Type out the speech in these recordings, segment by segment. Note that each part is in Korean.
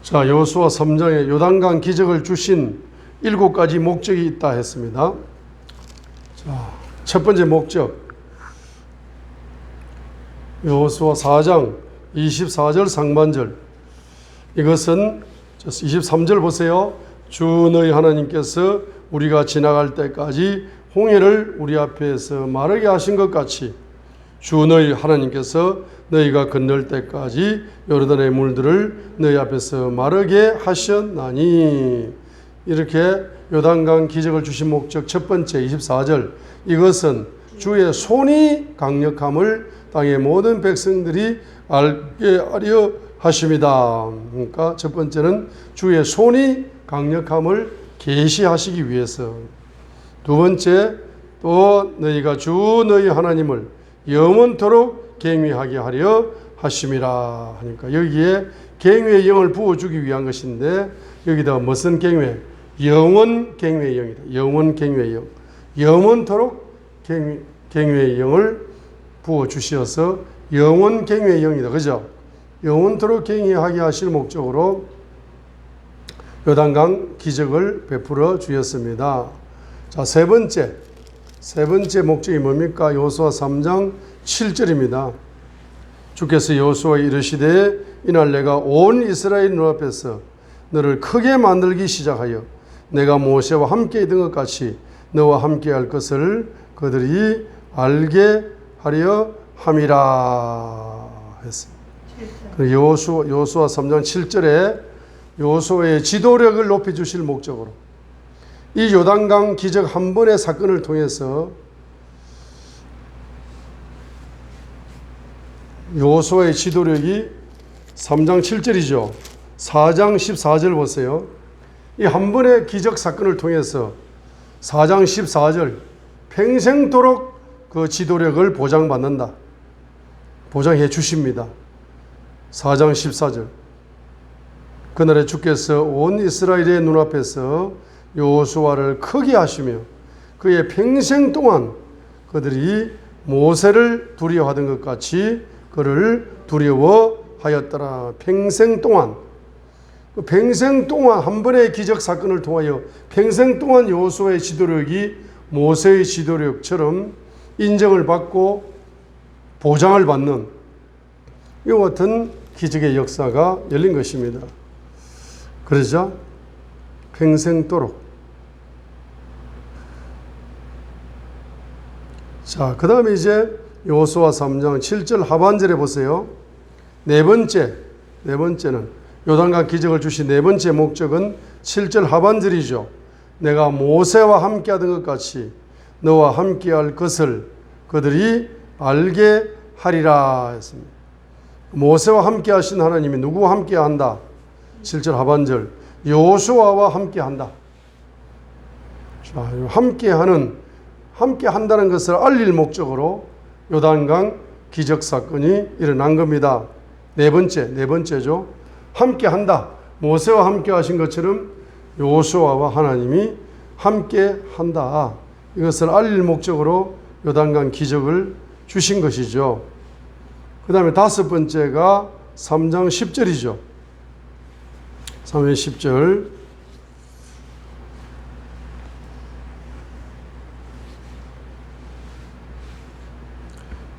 자, 여호수아 3장에 요단강 기적을 주신 7가지 목적이 있다 했습니다. 자, 첫 번째 목적, 여호수아 4장 24절 상반절, 이것은 23절 보세요. 주 너희 하나님께서 우리가 지나갈 때까지 홍해를 우리 앞에서 마르게 하신 것 같이 주 너희 하나님께서 너희가 건널 때까지 요르단의 물들을 너희 앞에서 마르게 하셨나니. 이렇게 요단강 기적을 주신 목적 첫 번째 24절, 이것은 주의 손이 강력함을 땅의 모든 백성들이 알게 하려 하십니다. 그러니까 첫 번째는 주의 손이 강력함을 계시하시기 위해서, 두 번째 또 너희가 주 너희 하나님을 영원토록 경외하게 하려 하심이라 하니까 여기에 경외의 영을 부어주기 위한 것인데, 여기다가 무슨 경외? 영원 경외의 영이다. 영원 경외의 영. 영원토록 경외의 영을 부어주셔서 영원 경외의 영이다. 그죠? 영원토록 경외하게 하실 목적으로 요단강 기적을 베풀어 주셨습니다. 자, 세 번째 목적이 뭡니까? 여호수아 3장 7절입니다. 주께서 여호수아에 이르시되 이날 내가 온 이스라엘 눈앞에서 너를 크게 만들기 시작하여 내가 모세와 함께 있던 것 같이 너와 함께 할 것을 그들이 알게 하려 함이라 했습니다. 여호수아 3장 7절에 여호수아의 지도력을 높여주실 목적으로 이 요단강 기적 한 번의 사건을 통해서 여호수아의 지도력이 3장 7절이죠. 4장 14절 보세요. 이 한 번의 기적 사건을 통해서 4장 14절 평생도록 그 지도력을 보장받는다. 보장해 주십니다. 4장 14절 그날에 주께서 온 이스라엘의 눈앞에서 여호수아를 크게 하시며 그의 평생 동안 그들이 모세를 두려워하던 것 같이 그를 두려워하였더라. 평생 동안 한 번의 기적 사건을 통하여 평생 동안 여호수아의 지도력이 모세의 지도력처럼 인정을 받고 보장을 받는 이와 같은 기적의 역사가 열린 것입니다. 그러자 평생도록. 자, 그 다음에 이제 여호수아 3장 7절 하반절에 보세요. 네 번째는 요단강 기적을 주신 네 번째 목적은 7절 하반절이죠. 내가 모세와 함께 하던 것 같이 너와 함께 할 것을 그들이 알게 하리라 했습니다. 모세와 함께 하신 하나님이 누구와 함께 한다? 7절 하반절 여호수아와 함께 한다. 자, 함께 한다는 것을 알릴 목적으로 요단강 기적 사건이 일어난 겁니다. 네 번째죠. 함께 한다. 모세와 함께 하신 것처럼 여호수아와 하나님이 함께 한다. 이것을 알릴 목적으로 요단강 기적을 주신 것이죠. 그 다음에 다섯 번째가 3장 10절이죠. 3장 10절.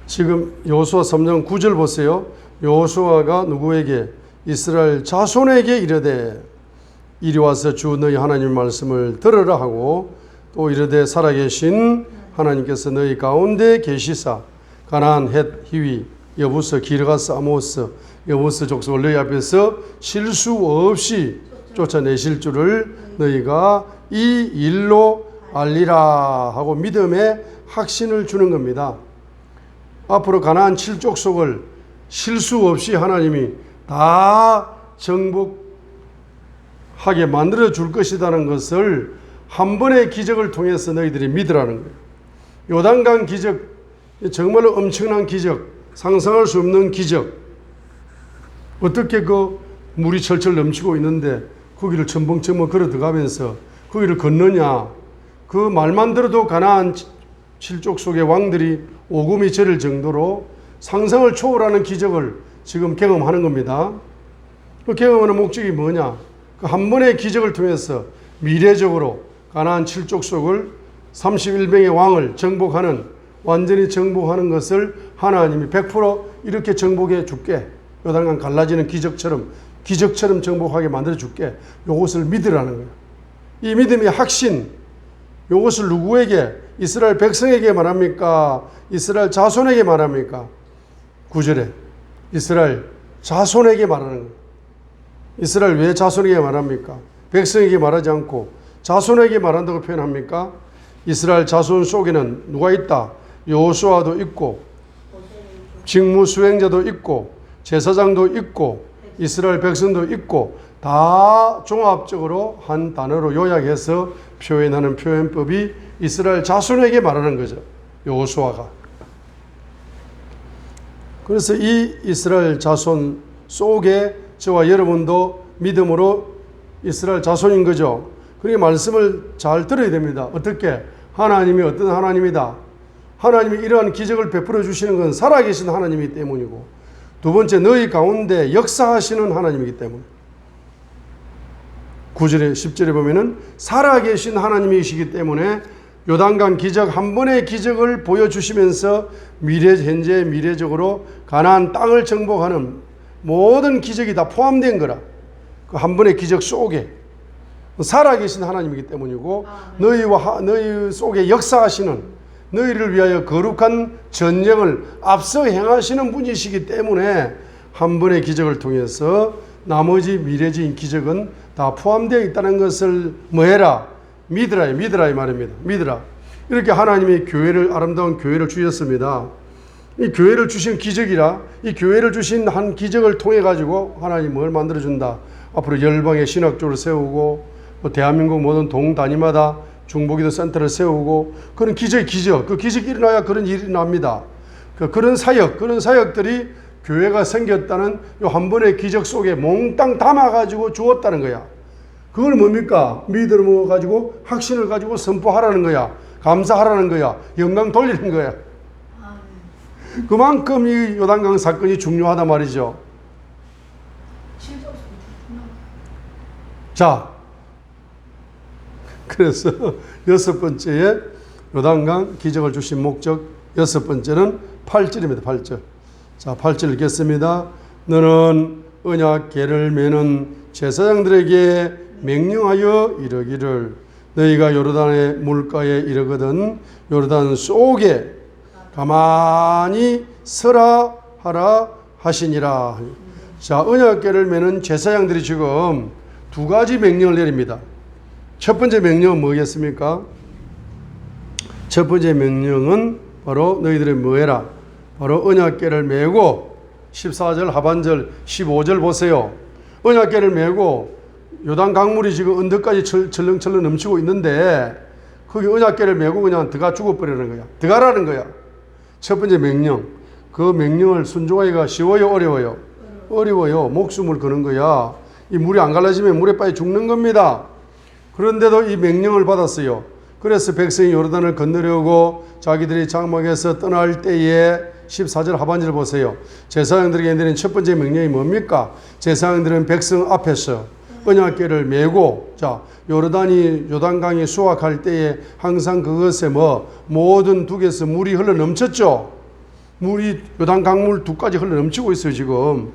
지금 여호수아 3장 9절 보세요. 여호수아가 누구에게? 이스라엘 자손에게 이르되 이리 와서 주 너희 하나님 말씀을 들으라 하고 또 이르되 살아계신 하나님께서 너희 가운데 계시사 가나안 헷 히위 여부스 기르가스 아모스 여부스 족속을 너희 앞에서 실수 없이 쫓아내실 줄을 너희가 이 일로 알리라 하고 믿음의 확신을 주는 겁니다. 앞으로 가나안 7족속을 실수 없이 하나님이 다 정복하게 만들어 줄 것이라는 것을 한 번의 기적을 통해서 너희들이 믿으라는 거예요. 요단강 기적, 정말로 엄청난 기적, 상상할 수 없는 기적. 어떻게 그 물이 철철 넘치고 있는데 거기를 첨벙첨벙 걸어 들어가면서 거기를 건너냐. 그 말만 들어도 가나안 7족속의 왕들이 오금이 저릴 정도로 상상을 초월하는 기적을 지금 경험하는 겁니다. 그 경험하는 목적이 뭐냐? 그 한 번의 기적을 통해서 미래적으로 가나안 7족속을 31명의 왕을 정복하는, 완전히 정복하는 것을 하나님이 100% 이렇게 정복해 줄게. 요단강 갈라지는 기적처럼 정복하게 만들어 줄게. 요것을 믿으라는 거예요. 이 믿음의 확신, 요것을 누구에게? 이스라엘 백성에게 말합니까? 이스라엘 자손에게 말합니까? 9절에 이스라엘 자손에게 말하는 거예요. 이스라엘 왜 자손에게 말합니까? 백성에게 말하지 않고 자손에게 말한다고 표현합니까? 이스라엘 자손 속에는 누가 있다? 여호수아도 있고 직무 수행자도 있고 제사장도 있고 이스라엘 백성도 있고, 다 종합적으로 한 단어로 요약해서 표현하는 표현법이 이스라엘 자손에게 말하는 거죠. 여호수아가. 그래서 이 이스라엘 자손 속에 저와 여러분도 믿음으로 이스라엘 자손인 거죠. 그러니까 말씀을 잘 들어야 됩니다. 어떻게? 하나님이 어떤 하나님이다. 하나님이 이러한 기적을 베풀어 주시는 건 살아계신 하나님이기 때문이고, 두 번째, 너희 가운데 역사하시는 하나님이기 때문에. 9절에 10절에 보면은 살아계신 하나님이시기 때문에 요단강 기적, 한 번의 기적을 보여주시면서 현재 미래적으로 가나안 땅을 정복하는 모든 기적이 다 포함된 거라. 그 한 번의 기적 속에 살아계신 하나님이기 때문이고, 너희 속에 역사하시는, 너희를 위하여 거룩한 전쟁을 앞서 행하시는 분이시기 때문에 한 번의 기적을 통해서 나머지 미래적인 기적은 다 포함되어 있다는 것을 뭐해라? 믿으라 이 말입니다. 믿으라. 이렇게 하나님이 아름다운 교회를 주셨습니다. 이 교회를 주신 기적이라, 이 교회를 주신 한 기적을 통해 가지고 하나님이 뭘 만들어준다? 앞으로 열방의 신학교를 세우고, 대한민국 모든 동단위마다 중보기도 센터를 세우고, 그런 기적, 그 기적이 일어나야 그런 일이 납니다. 그런 사역들이 교회가 생겼다는 이 한 번의 기적 속에 몽땅 담아가지고 주었다는 거야. 그걸 뭡니까? 믿음을 가지고, 확신을 가지고 선포하라는 거야. 감사하라는 거야. 영광 돌리는 거야. 그만큼 이 요단강 사건이 중요하단 말이죠. 자, 그래서 여섯 번째에 요단강 기적을 주신 목적, 여섯 번째는 8절입니다. 8절. 자, 8절 읽겠습니다. 너는 언약궤를 메는 제사장들에게 명령하여 이르기를, 너희가 요르단의 물가에 이르거든 요르단 속에 가만히 서라 하라 하시니라. 자, 언약궤를 메는 제사장들이 지금 두 가지 명령을 내립니다. 첫 번째 명령은 뭐겠습니까? 첫 번째 명령은 바로 너희들이 뭐해라? 바로 언약궤를 메고, 14절 하반절 15절 보세요. 언약궤를 메고 요단 강물이 지금 언덕까지 철렁철렁 넘치고 있는데, 거기 언약궤를 메고 그냥 들어가 죽어버리는 거야. 들어가라는 거야. 첫 번째 명령. 그 명령을 순종하기가 쉬워요? 어려워요? 어려워요. 목숨을 거는 거야. 이 물이 안 갈라지면 물에 빠져 죽는 겁니다. 그런데도 이 명령을 받았어요. 그래서 백성이 요르단을 건너려고 자기들이 장막에서 떠날 때에 14절 하반절 보세요. 제사장들에게 내린 첫 번째 명령이 뭡니까? 제사장들은 백성 앞에서 언약궤를 메고, 자, 요단강이 수확할 때에 항상 그것에 모든 둑에서 물이 흘러 넘쳤죠. 물이 요단강물 둑까지 흘러 넘치고 있어요, 지금.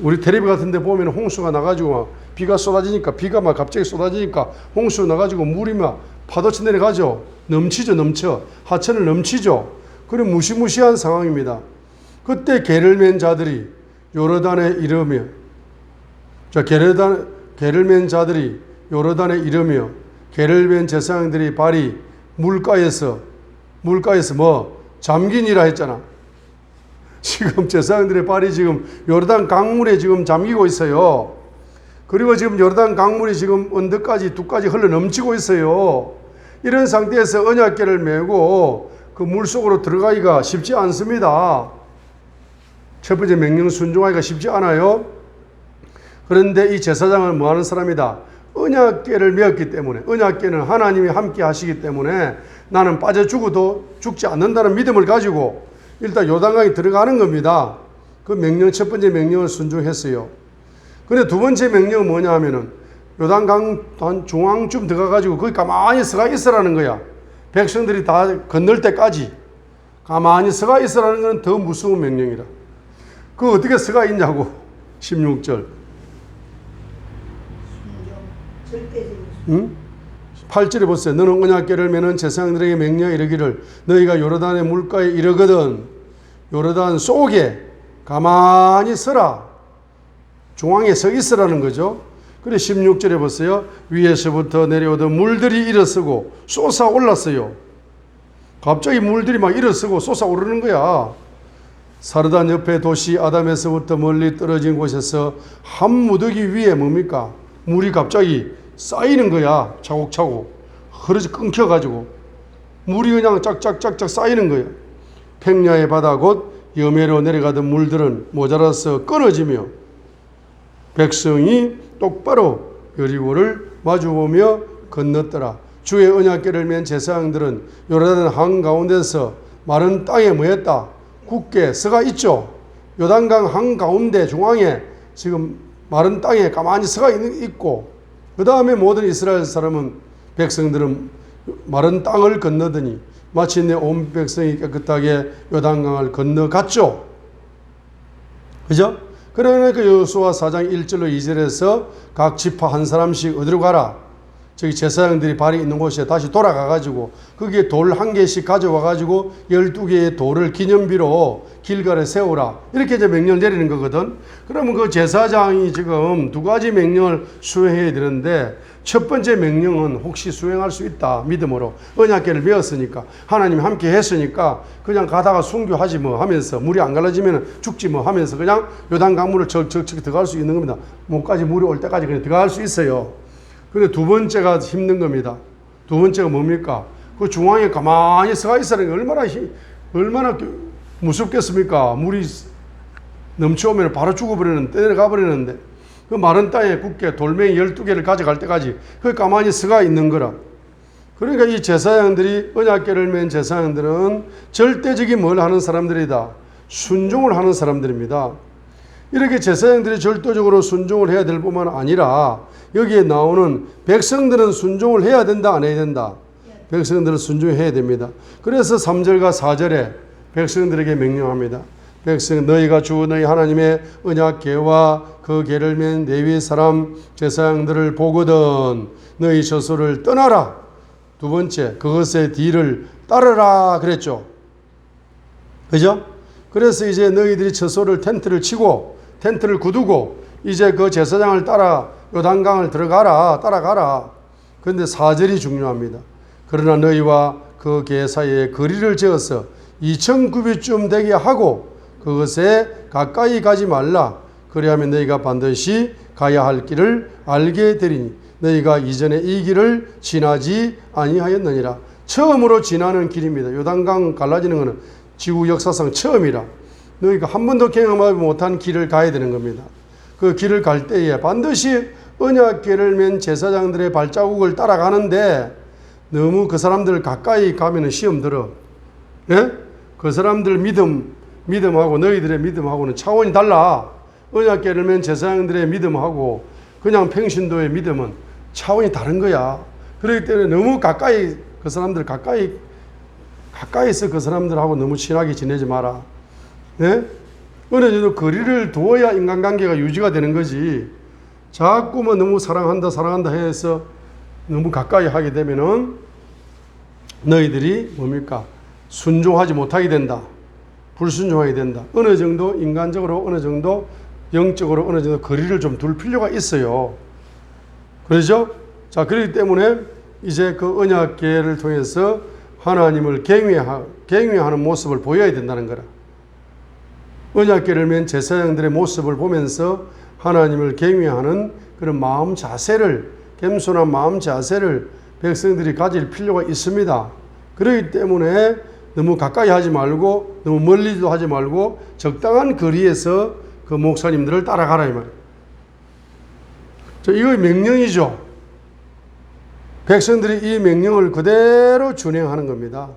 우리 텔레비 같은 데 보면 홍수가 나가지고 비가 쏟아지니까, 비가 막 갑자기 쏟아지니까 홍수 나가지고 물이 막 파도쳐 내려가죠. 넘쳐. 하천을 넘치죠. 그런 무시무시한 상황입니다. 그때 개를 맨 자들이 요르단에 이르며, 자, 개를 맨 자들이 요르단에 이르며, 개를 맨 제사장들이 발이 물가에서 잠긴이라 했잖아. 지금 제사장들의 발이 지금 요르단 강물에 지금 잠기고 있어요. 그리고 지금 요르단 강물이 지금 언덕까지 둑까지 흘러 넘치고 있어요. 이런 상태에서 언약궤를 메고 그 물속으로 들어가기가 쉽지 않습니다. 첫 번째 명령 순종하기가 쉽지 않아요. 그런데 이 제사장은 뭐 하는 사람이다? 언약궤를 메었기 때문에, 언약궤는 하나님이 함께 하시기 때문에 나는 빠져 죽어도 죽지 않는다는 믿음을 가지고 일단 요단강에 들어가는 겁니다. 그 명령, 첫 번째 명령을 순종했어요. 근데 두 번째 명령은 뭐냐 하면은 요단강 한 중앙쯤 들어가가지고 거기 가만히 서가 있으라는 거야. 백성들이 다 건널 때까지 가만히 서가 있으라는 건 더 무서운 명령이라. 그 어떻게 서가 있냐고. 16절. 응? 8절에 보세요. 너는 언약궤를 매는 제사장들에게 명령 이르기를 너희가 요르단의 물가에 이르거든 요르단 속에 가만히 서라. 중앙에 서 있으라는 거죠. 그래 16절에 보세요. 위에서부터 내려오던 물들이 일어서고 솟아올랐어요. 갑자기 물들이 막 일어서고 솟아오르는 거야. 사르단 옆에 도시 아담에서부터 멀리 떨어진 곳에서 한 무더기 위에 뭡니까? 물이 갑자기 쌓이는 거야. 차곡차곡. 흐르지 끊겨가지고. 물이 그냥 짝짝짝짝 쌓이는 거야. 평야의 바다 곧 여매로 내려가던 물들은 모자라서 끊어지며 백성이 똑바로 여리고를 마주보며 건넜더라. 주의 언약궤를 맨 제사장들은 요르단 한가운데서 마른 땅에 뭐했다? 굳게 서가 있죠. 요단강 한가운데 중앙에 지금 마른 땅에 가만히 서가 있고 그 다음에 모든 이스라엘 사람은 백성들은 마른 땅을 건너더니 마침내 온 백성이 깨끗하게 요단강을 건너갔죠. 그죠? 그러니까 여호수아 4장 1절로 2절에서 각 지파 한 사람씩 어디로 가라? 저기 제사장들이 발이 있는 곳에 다시 돌아가가지고 거기에 돌 한 개씩 가져와가지고 12개의 돌을 기념비로 길가에 세우라. 이렇게 이제 명령을 내리는 거거든. 그러면 그 제사장이 지금 두 가지 명령을 수행해야 되는데 첫 번째 명령은 혹시 수행할 수 있다. 믿음으로. 언약궤를 배웠으니까 하나님이 함께 했으니까 그냥 가다가 순교하지 뭐 하면서 물이 안 갈라지면 죽지 뭐 하면서 그냥 요단 강물을 척척 들어갈 수 있는 겁니다. 목까지 물이 올 때까지 그냥 들어갈 수 있어요. 근데 두 번째가 힘든 겁니다. 두 번째가 뭡니까? 그 중앙에 가만히 서가 있으라는 게 얼마나 무섭겠습니까? 물이 넘쳐오면 바로 죽어버리는데, 내려가 버리는데, 그 마른 땅에 굳게 돌멩이 12개를 가져갈 때까지 그 가만히 서가 있는 거라. 그러니까 이 제사장들이, 언약궤를 맨 제사장들은 절대적인 뭘 하는 사람들이다. 순종을 하는 사람들입니다. 이렇게 제사장들이 절도적으로 순종을 해야 될 뿐만 아니라 여기에 나오는 백성들은 순종을 해야 된다, 안 해야 된다? 백성들은 순종해야 됩니다. 그래서 3절과 4절에 백성들에게 명령합니다. 백성 너희가 주 너희 하나님의 언약궤와 그 궤를 맨 레위 사람 제사장들을 보거든 너희 저소를 떠나라. 두 번째 그것의 뒤를 따르라 그랬죠. 그죠? 그래서 이제 너희들이 저소를 텐트를 치고 텐트를 굳고 이제 그 제사장을 따라 요단강을 따라가라. 그런데 4절이 중요합니다. 그러나 너희와 그 궤 사이에 거리를 재어서 2,000규빗쯤 되게 하고 그것에 가까이 가지 말라. 그리하면 너희가 반드시 가야 할 길을 알게 되리니 너희가 이전에 이 길을 지나지 아니하였느니라. 처음으로 지나는 길입니다. 요단강 갈라지는 것은 지구 역사상 처음이라. 너희가 한 번도 경험하지 못한 길을 가야 되는 겁니다. 그 길을 갈 때에 반드시 언약궤를 맨 제사장들의 발자국을 따라가는데 너무 그 사람들 가까이 가면 시험 들어. 예? 그 사람들 믿음하고 너희들의 믿음하고는 차원이 달라. 언약궤를 맨 제사장들의 믿음하고 그냥 평신도의 믿음은 차원이 다른 거야. 그렇기 때문에 너무 가까이 그 사람들 가까이서 그 사람들하고 너무 친하게 지내지 마라. 예? 어느 정도 거리를 두어야 인간관계가 유지가 되는 거지. 자꾸만 너무 사랑한다 해서 너무 가까이 하게 되면은 너희들이 뭡니까? 순종하지 못하게 된다. 불순종하게 된다. 어느 정도 인간적으로 어느 정도 영적으로 어느 정도 거리를 좀 둘 필요가 있어요. 그렇죠? 자, 그렇기 때문에 이제 그 언약궤를 통해서 하나님을 경외하는 모습을 보여야 된다는 거라. 언약궤를 맨 제사장들의 모습을 보면서 하나님을 경외하는 그런 마음 자세를, 겸손한 마음 자세를 백성들이 가질 필요가 있습니다. 그렇기 때문에 너무 가까이 하지 말고 너무 멀리도 하지 말고 적당한 거리에서 그 목사님들을 따라가라 이 말이에요. 이거 명령이죠. 백성들이 이 명령을 그대로 준행하는 겁니다.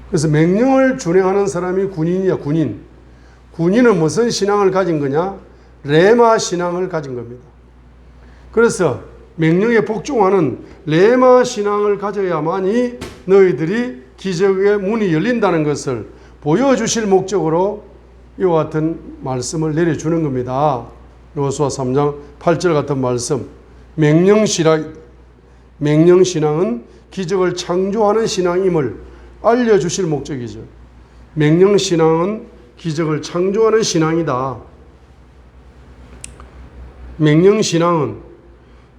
그래서 명령을 준행하는 사람이 군인이야, 군인. 군인은 무슨 신앙을 가진 거냐? 레마 신앙을 가진 겁니다. 그래서 명령에 복종하는 레마 신앙을 가져야만이 너희들이 기적의 문이 열린다는 것을 보여주실 목적으로 이와 같은 말씀을 내려주는 겁니다. 여호수아 3장 8절 같은 말씀. 명령신앙은 기적을 창조하는 신앙임을 알려주실 목적이죠. 명령신앙은 기적을 창조하는 신앙이다. 명령신앙은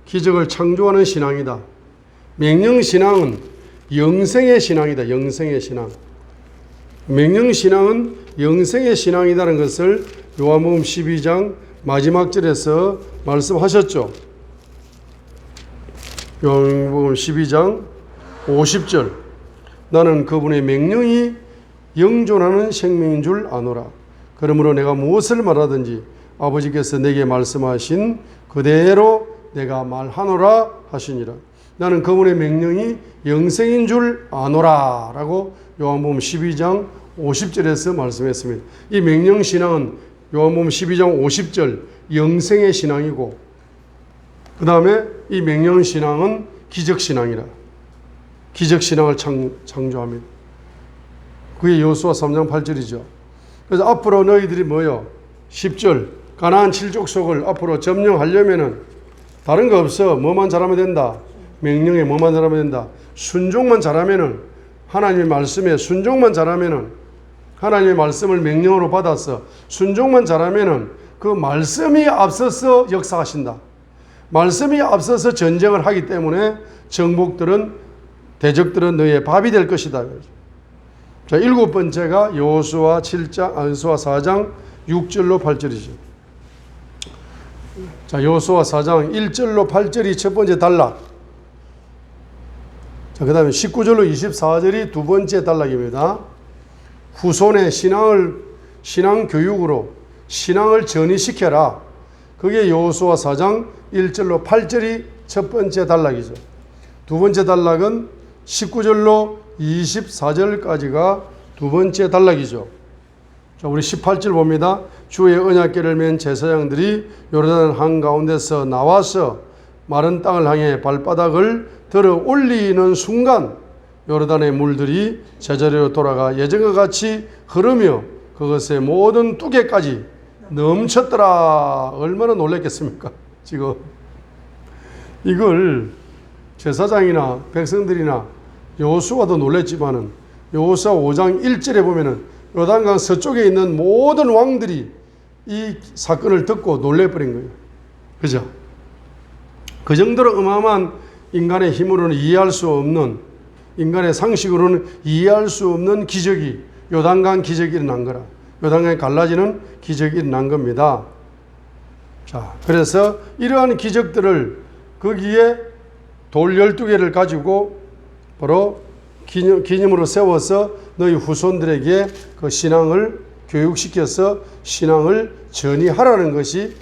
기적을 창조하는 신앙이다. 명령신앙은 영생의 신앙이다. 영생의 신앙. 명령신앙은 영생의 신앙이라는 것을 요한복음 12장 마지막 절에서 말씀하셨죠. 요한복음 12장 50절. 나는 그분의 명령이 영존하는 생명인 줄 아노라. 그러므로 내가 무엇을 말하든지 아버지께서 내게 말씀하신 그대로 내가 말하노라 하시니라. 나는 그분의 명령이 영생인 줄 아노라 라고 요한복음 12장 50절에서 말씀했습니다. 이 명령신앙은 요한복음 12장 50절 영생의 신앙이고, 그 다음에 이 명령신앙은 기적신앙이라. 기적신앙을 창조합니다. 그게 여호수아 3장 8절이죠. 그래서 앞으로 너희들이 뭐요? 10절 가나안 7족속을 앞으로 점령하려면은 다른 거 없어. 뭐만 잘하면 된다. 명령에 뭐만 잘하면 된다. 순종만 잘하면은, 하나님의 말씀에 순종만 잘하면은, 하나님의 말씀을 명령으로 받아서 순종만 잘하면은 그 말씀이 앞서서 역사하신다. 말씀이 앞서서 전쟁을 하기 때문에 대적들은 너희의 밥이 될 것이다. 자, 일곱 번째가 여호수아 4장 6절로 8절이죠. 자, 여호수아 4장 1절로 8절이 첫 번째 단락. 자, 그 다음에 19절로 24절이 두 번째 단락입니다. 후손의 신앙 교육으로 신앙을 전이시켜라. 그게 여호수아 4장 1절로 8절이 첫 번째 단락이죠. 두 번째 단락은 19절로 24절까지가 두 번째 단락이죠. 자, 우리 18절 봅니다. 주의 언약궤를 맨 제사장들이 요르단 한가운데서 나와서 마른 땅을 향해 발바닥을 들어 올리는 순간 요르단의 물들이 제자리로 돌아가 예전과 같이 흐르며 그것의 모든 뚜개까지 넘쳤더라. 얼마나 놀랐겠습니까? 지금 이걸 제사장이나 백성들이나 여호수아도 놀랬지만은 여호수아 5장 1절에 보면은 요단강 서쪽에 있는 모든 왕들이 이 사건을 듣고 놀래버린 거예요. 그죠? 그 정도로 어마어마한 인간의 힘으로는 이해할 수 없는, 인간의 상식으로는 이해할 수 없는 기적이, 요단강 기적이 일어난 거라. 요단강이 갈라지는 기적이 일어난 겁니다. 자, 그래서 이러한 기적들을 거기에 돌 12개를 가지고 바로 기념으로 세워서 너희 후손들에게 그 신앙을 교육시켜서 신앙을 전이하라는 것이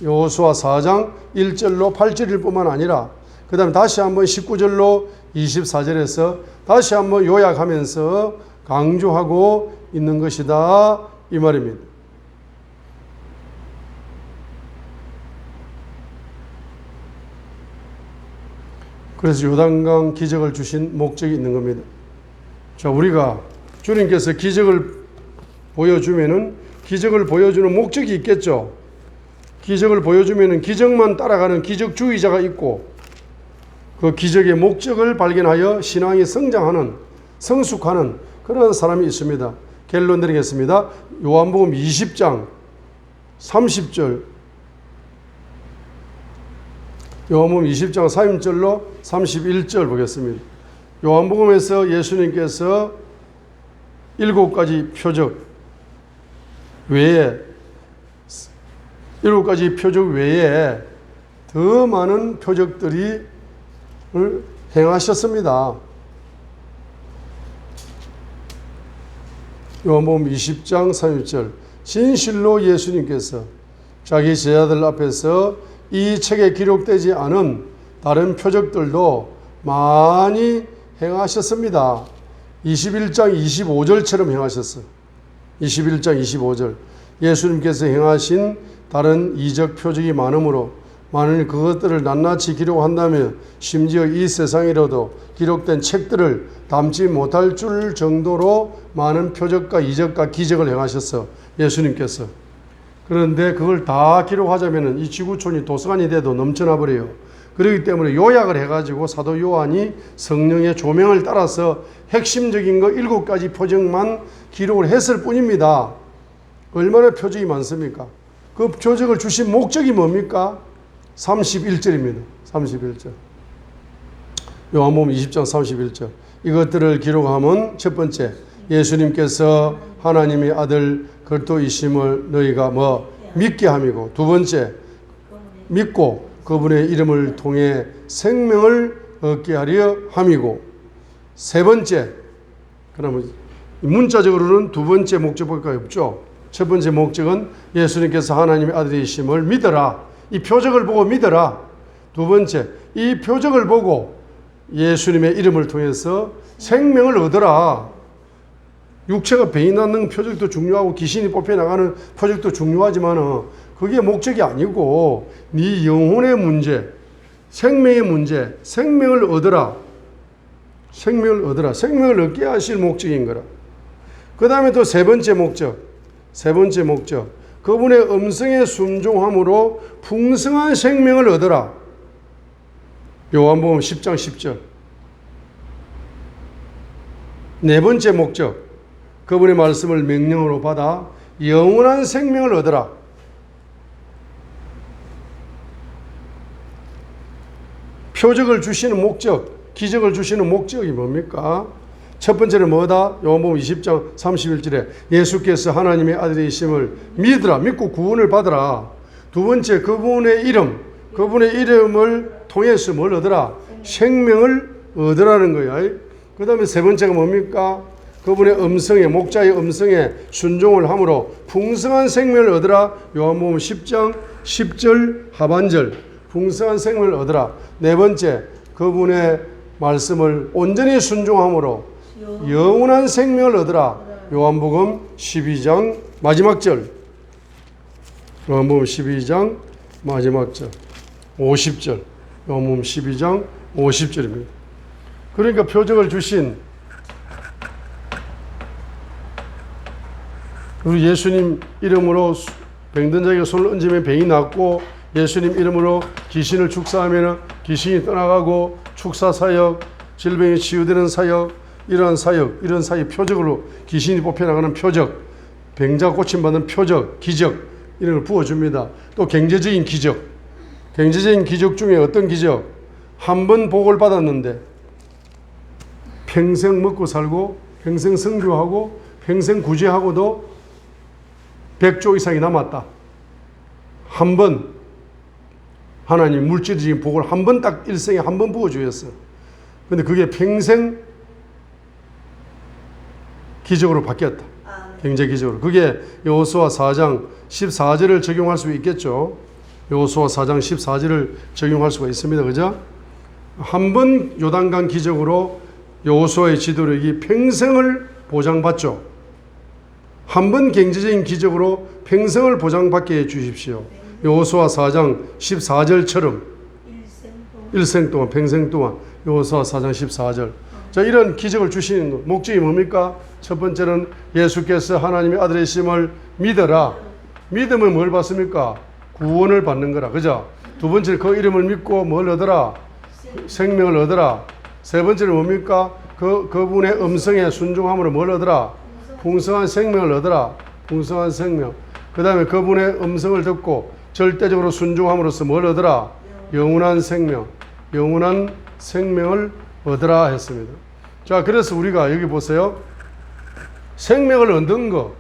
여호수아 4장 1절로 8절일 뿐만 아니라 그 다음에 다시 한번 19절로 24절에서 다시 한번 요약하면서 강조하고 있는 것이다 이 말입니다. 그래서 요단강 기적을 주신 목적이 있는 겁니다. 자, 우리가 주님께서 기적을 보여주면은 기적을 보여주는 목적이 있겠죠. 기적을 보여주면은 기적만 따라가는 기적주의자가 있고 그 기적의 목적을 발견하여 신앙이 성장하는, 성숙하는 그런 사람이 있습니다. 결론 드리겠습니다. 요한복음 20장 30절, 요한복음 20장 30절로 31절 보겠습니다. 요한복음에서 예수님께서 7가지 표적 외에 7가지 표적 외에 더 많은 표적들이 행하셨습니다. 요한복음 20장 30절 진실로 예수님께서 자기 제자들 앞에서 이 책에 기록되지 않은 다른 표적들도 많이 행하셨습니다. 21장 25절처럼 행하셨어요. 21장 25절 예수님께서 행하신 다른 이적 표적이 많으므로 만일 그것들을 낱낱이 기록한다면 심지어 이 세상이라도 기록된 책들을 담지 못할 줄 정도로 많은 표적과 이적과 기적을 행하셨어. 예수님께서. 그런데 그걸 다 기록하자면 이 지구촌이 도서관이 돼도 넘쳐나 버려요. 그렇기 때문에 요약을 해가지고 사도 요한이 성령의 조명을 따라서 핵심적인 거 7가지 표적만 기록을 했을 뿐입니다. 얼마나 표적이 많습니까? 그 표적을 주신 목적이 뭡니까? 31절입니다. 31절. 요한복음 20장 31절. 이것들을 기록하면 첫 번째, 예수님께서 하나님의 아들 그리스도이심을 너희가 믿게 함이고, 두 번째, 믿고 그분의 이름을 통해 생명을 얻게 하려 함이고, 세 번째, 그러면 문자적으로는 두 번째 목적밖에 없죠. 첫 번째 목적은 예수님께서 하나님의 아들이심을 믿어라. 이 표적을 보고 믿어라. 두 번째, 이 표적을 보고 예수님의 이름을 통해서 생명을 얻어라. 육체가 배이 낳는 표적도 중요하고 귀신이 뽑혀나가는 표적도 중요하지만 그게 목적이 아니고 네 영혼의 문제, 생명의 문제, 생명을 얻어라. 생명을 얻어라. 생명을 얻게 하실 목적인 거라. 그 다음에 또 세 번째 목적. 그분의 음성에 순종함으로 풍성한 생명을 얻어라. 요한복음 10장 10절. 네 번째 목적. 그분의 말씀을 명령으로 받아 영원한 생명을 얻어라. 표적을 주시는 목적, 기적을 주시는 목적이 뭡니까? 첫 번째는 뭐다? 요한복음 20장 31절에 예수께서 하나님의 아들이심을 믿으라. 믿고 구원을 받으라. 두 번째, 그분의 이름을 통해서 뭘 얻으라? 생명을 얻으라는 거야. 그 다음에 세 번째가 뭡니까? 그분의 음성에, 목자의 음성에 순종을 함으로 풍성한 생명을 얻으라. 요한복음 10장 10절 하반절. 풍성한 생명을 얻으라. 네 번째, 그분의 말씀을 온전히 순종함으로 영원한 생명을 얻으라. 요한복음 12장 마지막 절. 요한복음 12장 마지막 절. 50절. 요한복음 12장 50절입니다. 그러니까 표적을 주신 우리 예수님 이름으로 병든 자에게 손을 얹으면 병이 낫고, 예수님 이름으로 귀신을 축사하면 귀신이 떠나가고, 축사사역, 질병이 치유되는 사역, 이런 사역 표적으로 귀신이 뽑혀나가는 표적, 병자 고침받는 표적, 기적, 이런 걸 부어줍니다. 또 경제적인 기적 중에 어떤 기적? 한 번 복을 받았는데 평생 먹고 살고 평생 성교하고 평생 구제하고도 100조 이상이 남았다. 한 번 하나님 물질적인 복을 한 번 딱 일생에 한 번 부어주셨어. 근데 그게 평생 기적으로 바뀌었다. 경제 기적으로. 그게 여호수아 4장 14절을 적용할 수 있겠죠. 여호수아 4장 14절을 적용할 수가 있습니다. 그죠? 한 번 요단강 기적으로 여호수아의 지도력이 평생을 보장받죠. 한 번 경제적인 기적으로 평생을 보장받게 해 주십시오. 여호수아 4장 14절처럼 일생 동안, 평생 동안. 여호수아 4장 14절. 자, 이런 기적을 주시는 목적이 뭡니까? 첫 번째는 예수께서 하나님의 아들이심을 믿어라. 믿으면 뭘 받습니까? 구원을 받는 거라. 그죠? 두 번째는 그 이름을 믿고 뭘 얻어라? 생명을 얻어라. 세 번째는 뭡니까? 그분의 음성에 순종함으로 뭘 얻어라? 풍성한 생명을 얻어라. 풍성한 생명. 그 다음에 그분의 음성을 듣고 절대적으로 순종함으로써 뭘 얻어라? 영원한 생명. 영원한 생명을 얻으라 했습니다. 자, 그래서 우리가 여기 보세요. 생명을 얻는 거.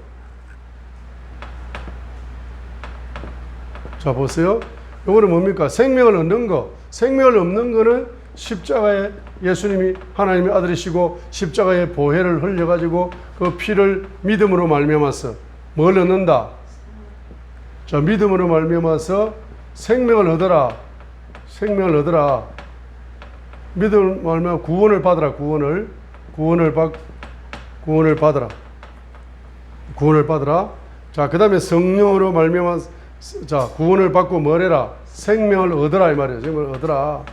자, 보세요. 이거는 뭡니까? 생명을 얻는 거. 생명을 얻는 거는 십자가에 예수님이 하나님의 아들이시고 십자가에 보혈을 흘려가지고 그 피를 믿음으로 말미암아서 뭘 얻는다? 자, 믿음으로 말미암아서 생명을 얻어라. 생명을 얻어라. 믿음을 말미암아 구원을 받으라. 구원을 받으라. 구원을 받으라. 자, 그 다음에 성령으로 말미암아 자, 구원을 받고 뭐래라? 생명을 얻으라 이 말이에요. 생명을 얻으라.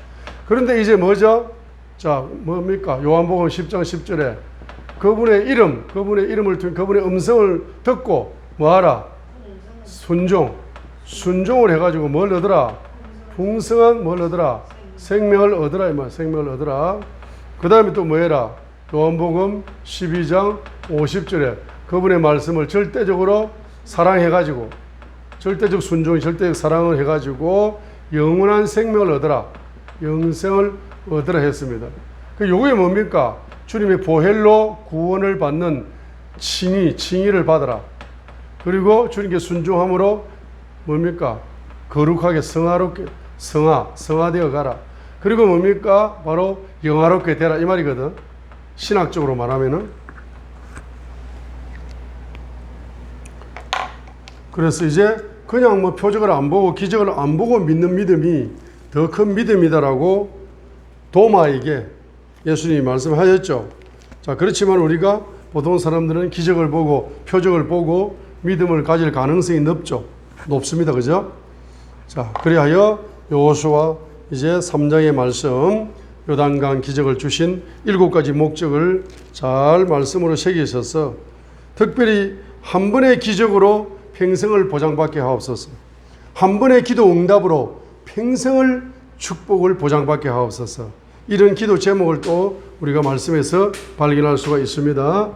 그런데 이제 뭐죠? 자, 뭡니까? 요한복음 10장 10절에 그분의 이름을 통해 그분의 음성을 듣고 뭐하라? 순종을 해가지고 뭘 얻으라? 풍성한 뭘 얻으라? 생명을 얻으라 이 말. 생명을 얻으라. 그 다음에 또 뭐해라? 요한복음 12장 50절에 그분의 말씀을 절대적으로 사랑해가지고 절대적 순종, 절대적 사랑을 해가지고 영원한 생명을 얻으라. 영생을 얻으라 했습니다. 요게 뭡니까? 주님의 보혈로 구원을 받는 칭의를 받으라. 그리고 주님께 순종함으로 뭡니까? 거룩하게 성화롭게 성화되어 가라. 그리고 뭡니까? 바로 영화롭게 되라 이 말이거든. 신학적으로 말하면은. 그래서 이제 그냥 뭐 표적을 안 보고 기적을 안 보고 믿는 믿음이 더 큰 믿음이다라고 도마에게 예수님이 말씀하셨죠. 자, 그렇지만 우리가 보통 사람들은 기적을 보고 표적을 보고 믿음을 가질 가능성이 높습니다. 그죠? 자, 그리하여 여호수아 이제 3장의 말씀 요단강 기적을 주신 7가지 목적을 잘 말씀으로 새기셔서 특별히 한 번의 기적으로 평생을 보장받게 하옵소서. 한 번의 기도 응답으로 평생을 축복을 보장받게 하옵소서. 이런 기도 제목을 또 우리가 말씀에서 발견할 수가 있습니다.